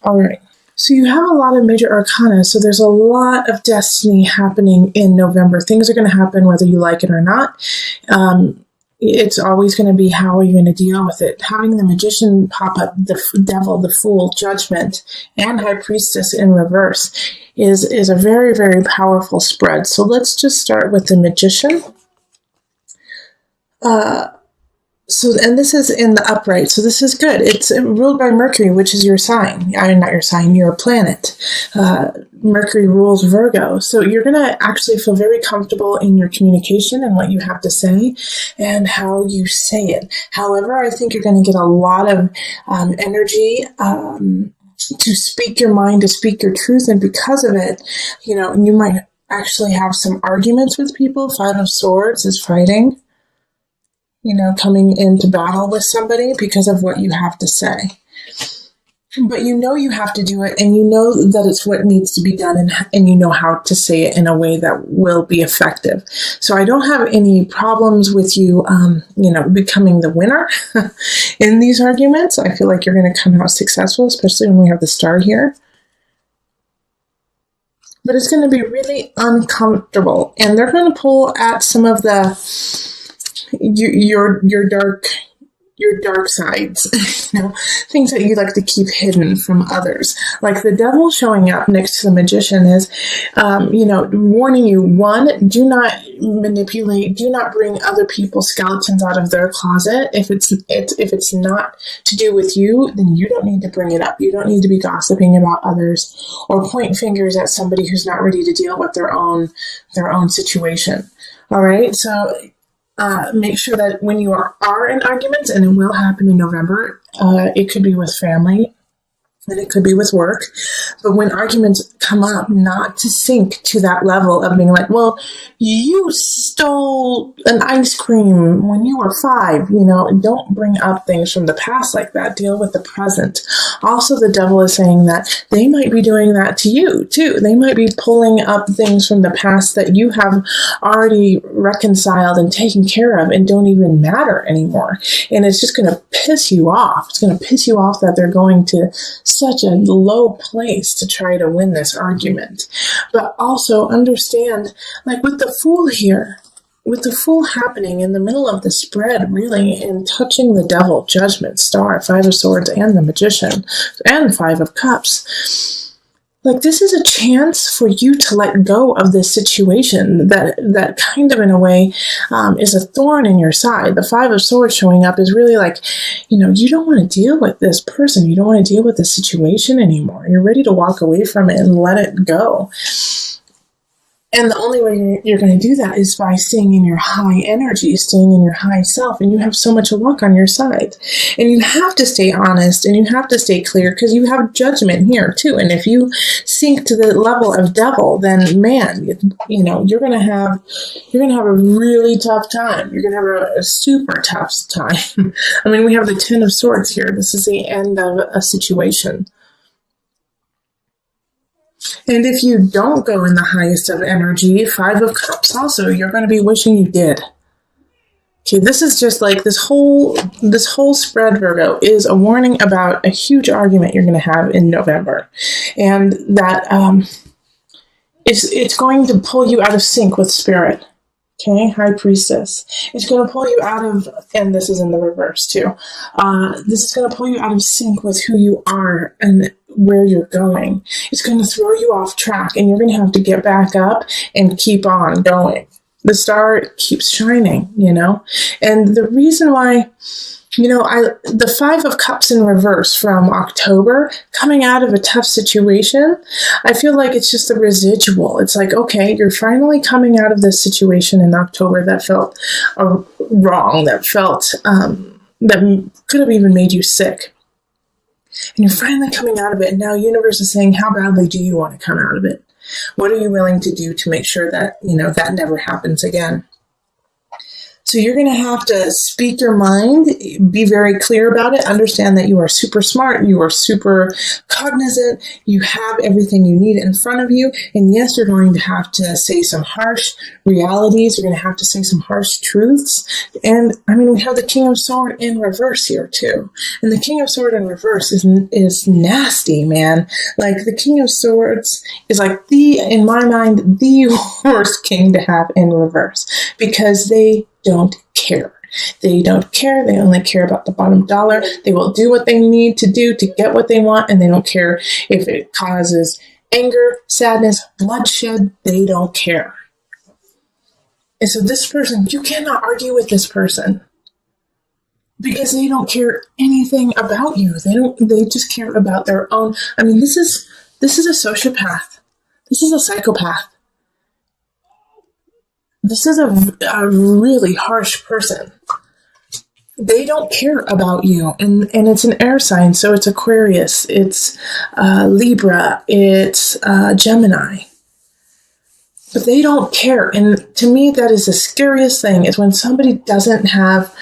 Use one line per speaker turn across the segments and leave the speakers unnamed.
All right. So you have a lot of major arcana, so there's a lot of destiny happening in November. Things are going to happen whether you like it or not. It's always going to be, how are you going to deal with it? Having the Magician pop up, the Devil, the Fool, Judgment, and High Priestess in reverse is a very, very powerful spread. So let's just start with the Magician. And this is in the upright, so this is good. It's ruled by Mercury, which is your sign. Not your sign, your planet. Mercury rules Virgo, so you're going to actually feel very comfortable in your communication and what you have to say and how you say it. However, I think you're going to get a lot of energy to speak your mind, to speak your truth, and because of it, you might actually have some arguments with people. Five of Swords is fighting. Coming into battle with somebody because of what you have to say. But you have to do it, and that it's what needs to be done, and you know how to say it in a way that will be effective. So I don't have any problems with you, becoming the winner in these arguments. I feel like you're going to come out successful, especially when we have the star here. But it's going to be really uncomfortable, and they're going to pull at some of the your dark sides, things that you like to keep hidden from others. Like the Devil showing up next to the Magician is, warning you, one, do not manipulate, do not bring other people's skeletons out of their closet. If it's not to do with you, then you don't need to bring it up. You don't need to be gossiping about others or point fingers at somebody who's not ready to deal with their own situation. All right, so make sure that when you are in arguments, and it will happen in November, it could be with family, and it could be with work, but when arguments come up, not to sink to that level of being like, well, you stole an ice cream when you were 5, don't bring up things from the past like that. Deal with the present. Also, the Devil is saying that they might be doing that to you too. They might be pulling up things from the past that you have already reconciled and taken care of and don't even matter anymore. And it's just going to piss you off. It's going to piss you off that they're going to such a low place to try to win this argument. But also understand, like with the Fool here, with the Fool happening in the middle of the spread, really, and touching the Devil, Judgment, Star, Five of Swords, and the Magician, and Five of Cups. Like, this is a chance for you to let go of this situation that kind of, in a way, is a thorn in your side. The Five of Swords showing up is really like, you don't want to deal with this person. You don't want to deal with the situation anymore. You're ready to walk away from it and let it go. And the only way you're going to do that is by staying in your high energy, staying in your high self, and you have so much luck on your side. And you have to stay honest, and you have to stay clear, because you have Judgment here too. And if you sink to the level of Devil, then man, you're going to have a really tough time. You're going to have a super tough time. I mean, we have the Ten of Swords here. This is the end of a situation. And if you don't go in the highest of energy, Five of Cups also, you're going to be wishing you did. Okay, this is just like this whole spread, Virgo, is a warning about a huge argument you're going to have in November. And that it's going to pull you out of sync with spirit. Okay, High Priestess. It's going to pull you out of, and this is in the reverse too, this is going to pull you out of sync with who you are and where you're going. It's going to throw you off track, and you're going to have to get back up and keep on going. The star keeps shining, and the reason why, the Five of Cups in reverse from October, coming out of a tough situation, I feel like it's just a residual. It's like, okay, you're finally coming out of this situation in October that felt wrong, that felt, that could have even made you sick. And you're finally coming out of it, and now universe is saying, how badly do you want to come out of it? What are you willing to do to make sure that, that never happens again? So you're going to have to speak your mind, be very clear about it, understand that you are super smart, you are super cognizant, you have everything you need in front of you. And yes, you're going to have to say some harsh realities. You're going to have to say some harsh truths. And I mean, we have the King of Swords in reverse here too. And the King of Swords in reverse is nasty, man. Like the King of Swords is like in my mind, the worst king to have in reverse, because they don't care. They don't care. They only care about the bottom dollar. They will do what they need to do to get what they want, and they don't care if it causes anger, sadness, bloodshed. They don't care. And so this person, you cannot argue with this person because they don't care anything about you. They just care about their own. I mean, this is a sociopath. This is a psychopath. This is a really harsh person. They don't care about you. And it's an air sign, so it's Aquarius, it's Libra, it's Gemini. But they don't care. And to me, that is the scariest thing, is when somebody doesn't have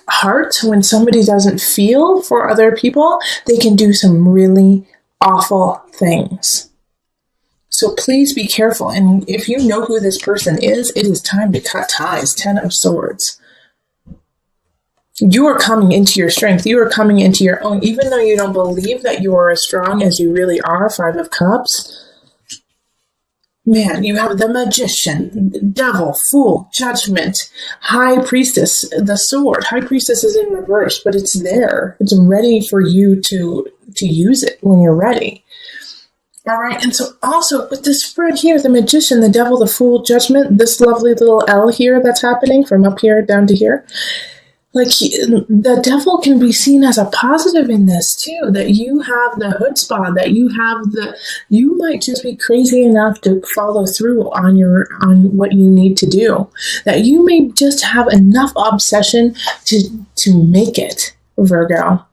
heart, when somebody doesn't feel for other people, they can do some really awful things. So please be careful. And if you know who this person is, it is time to cut ties. 10 of Swords. You are coming into your strength. You are coming into your own. Even though you don't believe that you are as strong as you really are, 5 of Cups. Man, you have the Magician, Devil, Fool, Judgment, High Priestess, the Sword. High Priestess is in reverse, but it's there. It's ready for you to use it when you're ready. All right, and so also with this spread here, the Magician, the Devil, the Fool, Judgment, this lovely little L here that's happening from up here down to here, like the Devil can be seen as a positive in this too, that you have the chutzpah, that you might just be crazy enough to follow through on what you need to do, that you may just have enough obsession to make it, Virgo.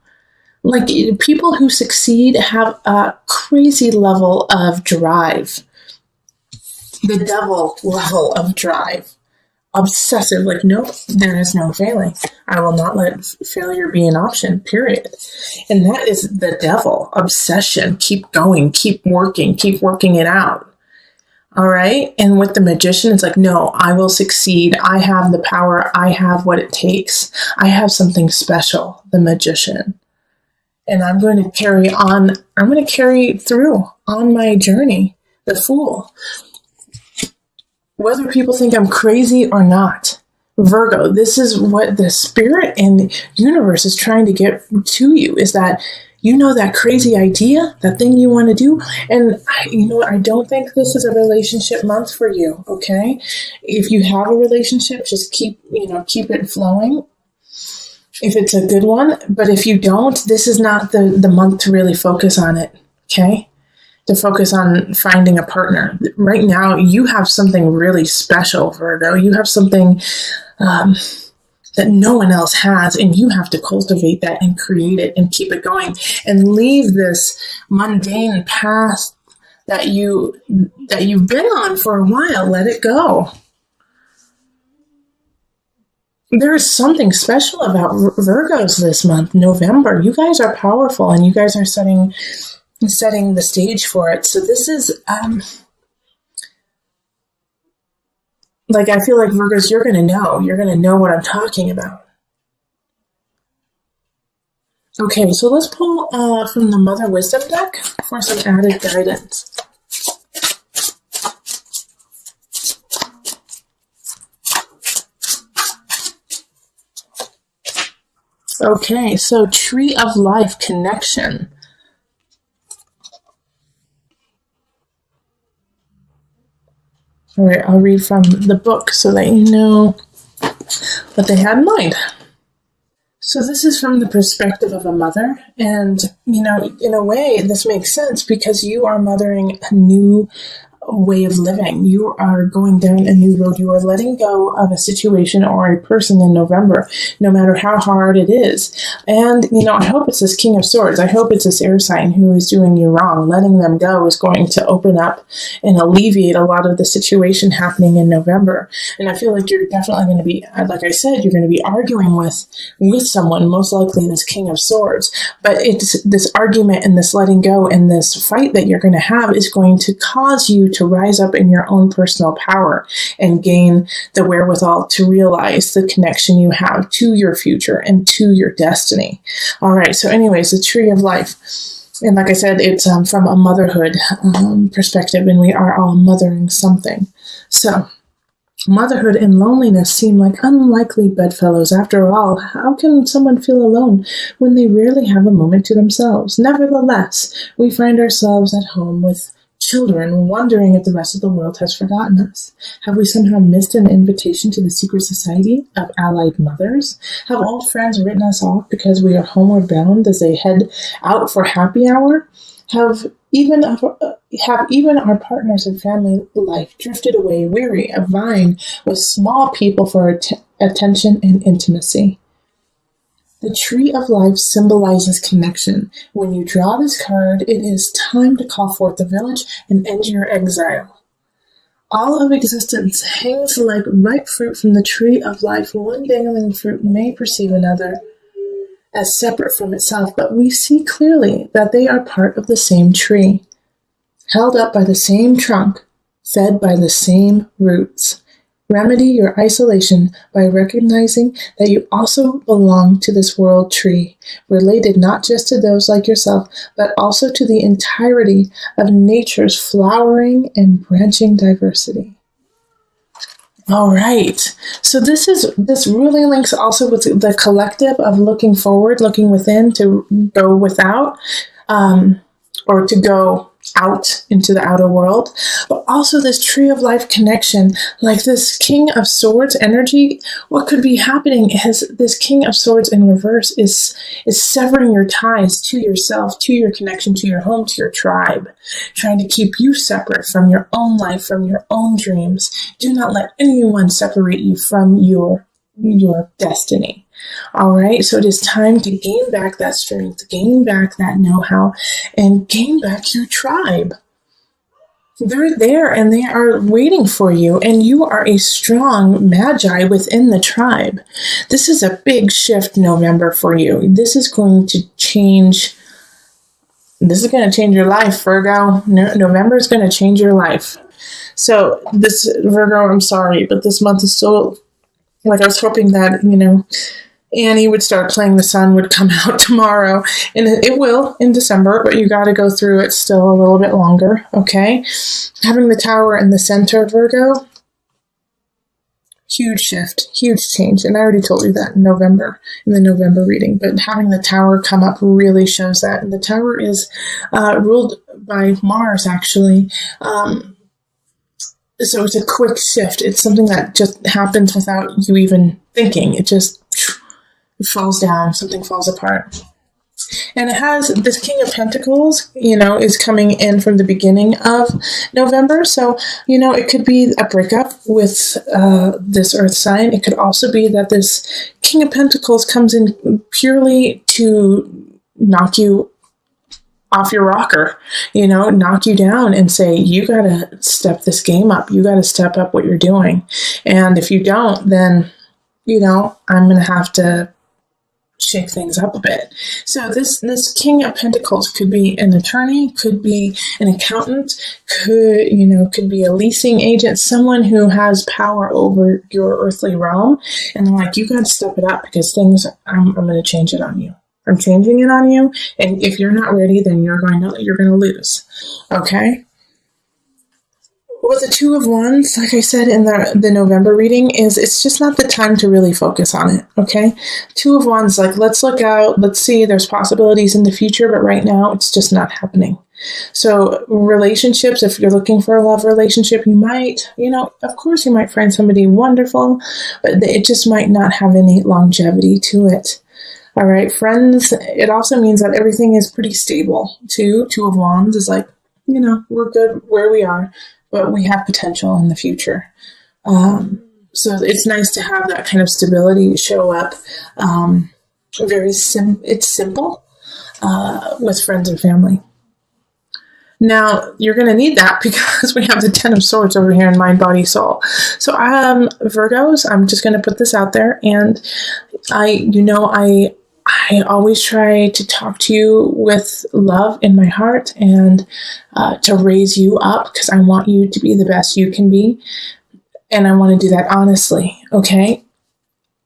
Like, people who succeed have a crazy level of drive. The Devil level of drive. Obsessive, like, nope, there is no failing. I will not let failure be an option, period. And that is the Devil. Obsession. Keep going. Keep working it out. All right? And with the Magician, it's like, no, I will succeed. I have the power. I have what it takes. I have something special, the Magician. And I'm going to carry on. I'm going to carry through on my journey, the Fool. Whether people think I'm crazy or not, Virgo, this is what the spirit and universe is trying to get to you, is that you know that crazy idea, that thing you want to do. And I don't think this is a relationship month for you, okay? If you have a relationship, just keep it flowing. If it's a good one, but if you don't, this is not the month to really focus on it, okay? To focus on finding a partner. Right now, you have something really special, Virgo. You have something that no one else has, and you have to cultivate that and create it and keep it going and leave this mundane path that you've been on for a while. Let it go. There is something special about Virgos this month, November. You guys are powerful, and you guys are setting the stage for it. So this is, I feel like Virgos, you're going to know what I'm talking about. Okay, so let's pull from the Mother Wisdom deck for some added guidance. Okay, so Tree of Life connection. All right, I'll read from the book so that you know what they had in mind. So this is from the perspective of a mother. And, in a way, this makes sense because you are mothering a new way of living. You are going down a new road. You are letting go of a situation or a person in November, no matter how hard it is. And, I hope it's this King of Swords. I hope it's this air sign who is doing you wrong. Letting them go is going to open up and alleviate a lot of the situation happening in November. And I feel like you're definitely going to be, like I said, you're going to be arguing with someone, most likely this King of Swords. But it's this argument and this letting go and this fight that you're going to have is going to cause you to rise up in your own personal power and gain the wherewithal to realize the connection you have to your future and to your destiny. All right. So anyways, the tree of life. And like I said, it's from a motherhood perspective, and we are all mothering something. So motherhood and loneliness seem like unlikely bedfellows. After all, how can someone feel alone when they rarely have a moment to themselves? Nevertheless, we find ourselves at home with children, wondering if the rest of the world has forgotten us. Have we somehow missed an invitation to the secret society of allied mothers? Have old friends written us off because we are homeward bound as they head out for happy hour? Have even our partners in family life drifted away, weary of vying with small people for attention and intimacy? The tree of life symbolizes connection. When you draw this card, it is time to call forth the village and end your exile. All of existence hangs like ripe fruit from the tree of life. One dangling fruit may perceive another as separate from itself, but we see clearly that they are part of the same tree, held up by the same trunk, fed by the same roots. Remedy your isolation by recognizing that you also belong to this world tree, related not just to those like yourself, but also to the entirety of nature's flowering and branching diversity. All right. So this really links also with the collective of looking forward, looking within to go without, or to go out into the outer world, but also this tree of life connection, like this King of Swords energy. What could be happening is this King of Swords in reverse is severing your ties to yourself, to your connection, to your home, to your tribe, trying to keep you separate from your own life, from your own dreams. Do not let anyone separate you from your destiny. All right, so it is time to gain back that strength, gain back that know-how, and gain back your tribe. They're there and they are waiting for you, and you are a strong magi within the tribe. This is a big shift November for you. This is going to change your life, Virgo. November is going to change your life. So this, Virgo, I'm sorry, but this month is so, like, I was hoping that, Annie would start playing, the sun would come out tomorrow, and it will in December, but you got to go through it still a little bit longer, okay? Having the tower in the center, Virgo, huge shift, huge change, and I already told you that in the November reading, but having the tower come up really shows that. And the tower is ruled by Mars, actually. So it's a quick shift. It's something that just happens without you even thinking. It falls down, something falls apart. And it has this King of Pentacles, is coming in from the beginning of November. So, it could be a breakup with this earth sign. It could also be that this King of Pentacles comes in purely to knock you off your rocker, knock you down and say, you got to step this game up. You got to step up what you're doing. And if you don't, then, I'm going to have to shake things up a bit. So this King of Pentacles could be an attorney, could be an accountant, could be a leasing agent, someone who has power over your earthly realm. And they're like, you got to step it up because I'm going to change it on you. I'm changing it on you. And if you're not ready, then you're going to lose. Okay. With the Two of Wands, like I said in the November reading, it's just not the time to really focus on it, okay? Two of Wands, like, let's look out, let's see, there's possibilities in the future, but right now it's just not happening. So relationships, if you're looking for a love relationship, you might, of course you might find somebody wonderful, but it just might not have any longevity to it. All right, friends, it also means that everything is pretty stable, too. Two of Wands is like, we're good where we are. but we have potential in the future. So it's nice to have that kind of stability show up. It's simple with friends and family. Now, you're going to need that because we have the 10 of Swords over here in Mind, Body, Soul. So, Virgos, I'm just going to put this out there. And I always try to talk to you with love in my heart and to raise you up because I want you to be the best you can be. And I want to do that honestly, okay?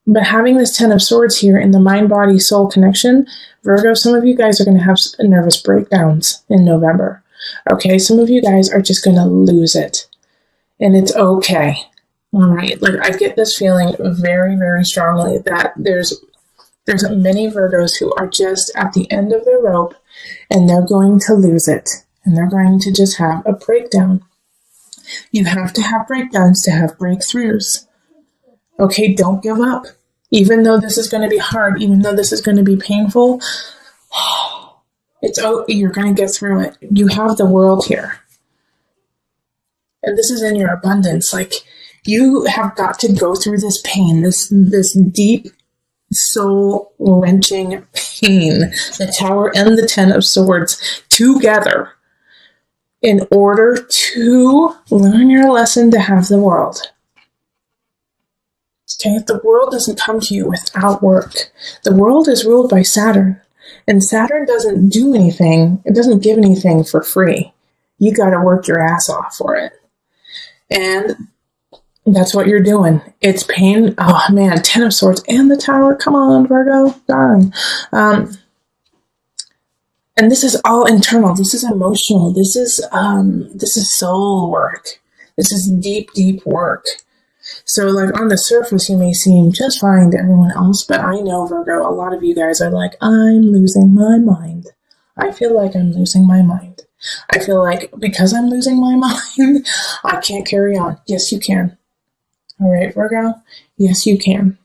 But having this 10 of Swords here in the Mind, Body, Soul connection, Virgo, some of you guys are going to have nervous breakdowns in November. Okay, some of you guys are just going to lose it. And it's okay. All right, like I get this feeling very, very strongly that there's many Virgos who are just at the end of their rope and they're going to lose it. And they're going to just have a breakdown. You have to have breakdowns to have breakthroughs. Okay, don't give up. Even though this is going to be hard, even though this is going to be painful, you're going to get through it. You have the world here. And this is in your abundance. Like, you have got to go through this pain, this deep, soul-wrenching pain, the Tower and the 10 of Swords together in order to learn your lesson to have the world. Okay, the world doesn't come to you without work. The world is ruled by Saturn. And Saturn doesn't do anything. It doesn't give anything for free. You got to work your ass off for it. And that's what you're doing. It's pain. Oh, man. 10 of Swords and the Tower. Come on, Virgo. Darn. And this is all internal. This is emotional. This is soul work. This is deep, deep work. So, like, on the surface, you may seem just fine to everyone else, but I know, Virgo, a lot of you guys are like, I'm losing my mind. I feel like I'm losing my mind. I feel like because I'm losing my mind, I can't carry on. Yes, you can. All right, Virgo? Yes, you can.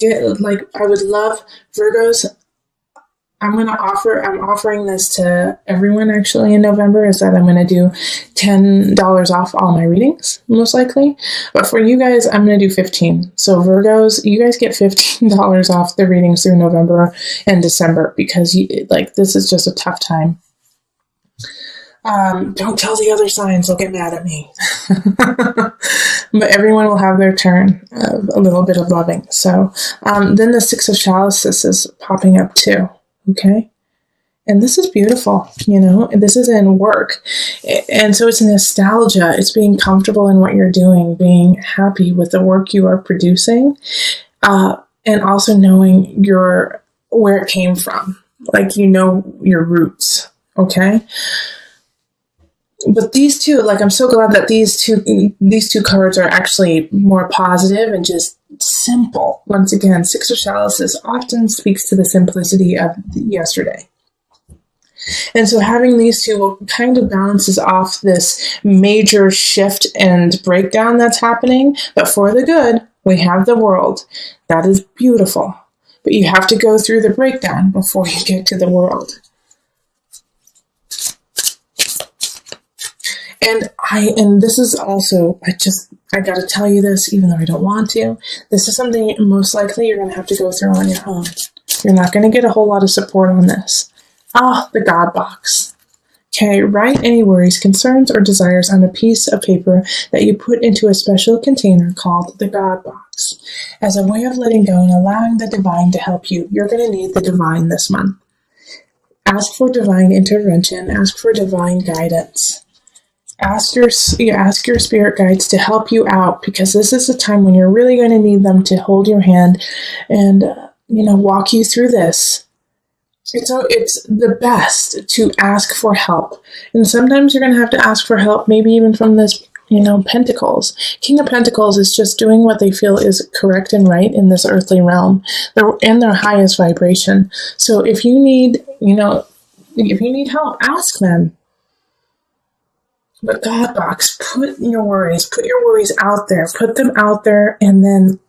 I would love, Virgos, I'm offering this to everyone actually in November, is that I'm going to do $10 off all my readings, most likely. But for you guys, I'm going to do $15. So Virgos, you guys get $15 off the readings through November and December because this is just a tough time. Don't tell the other signs, they'll get mad at me. But everyone will have their turn of a little bit of loving. So then the 6 of Chalices is popping up too. Okay. And this is beautiful, this is in work. And so it's nostalgia. It's being comfortable in what you're doing, being happy with the work you are producing, and also knowing where it came from. Like, your roots. Okay. But these two, I'm so glad that these two cards are actually more positive and just simple. Once again, 6 of Chalices often speaks to the simplicity of yesterday. And so having these two kind of balances off this major shift and breakdown that's happening. But for the good, we have the world. That is beautiful. But you have to go through the breakdown before you get to the world. And this is also, I got to tell you this, even though I don't want to. This is something most likely you're going to have to go through on your own. You're not going to get a whole lot of support on this. The God box. Okay, write any worries, concerns, or desires on a piece of paper that you put into a special container called the God box. As a way of letting go and allowing the divine to help you, you're going to need the divine this month. Ask for divine intervention. Ask for divine guidance. Ask your spirit guides to help you out, because this is a time when you're really going to need them to hold your hand and, walk you through this. It's the best to ask for help. And sometimes you're going to have to ask for help, maybe even from this, Pentacles. King of Pentacles is just doing what they feel is correct and right in this earthly realm. They're in their highest vibration. So if you need, help, ask them. But God box, put your worries out there, put them out there, and then,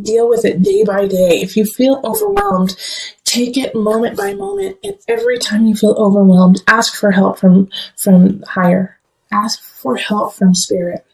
deal with it day by day. If you feel overwhelmed, take it moment by moment. And every time you feel overwhelmed, ask for help from higher. ask for help from spirit.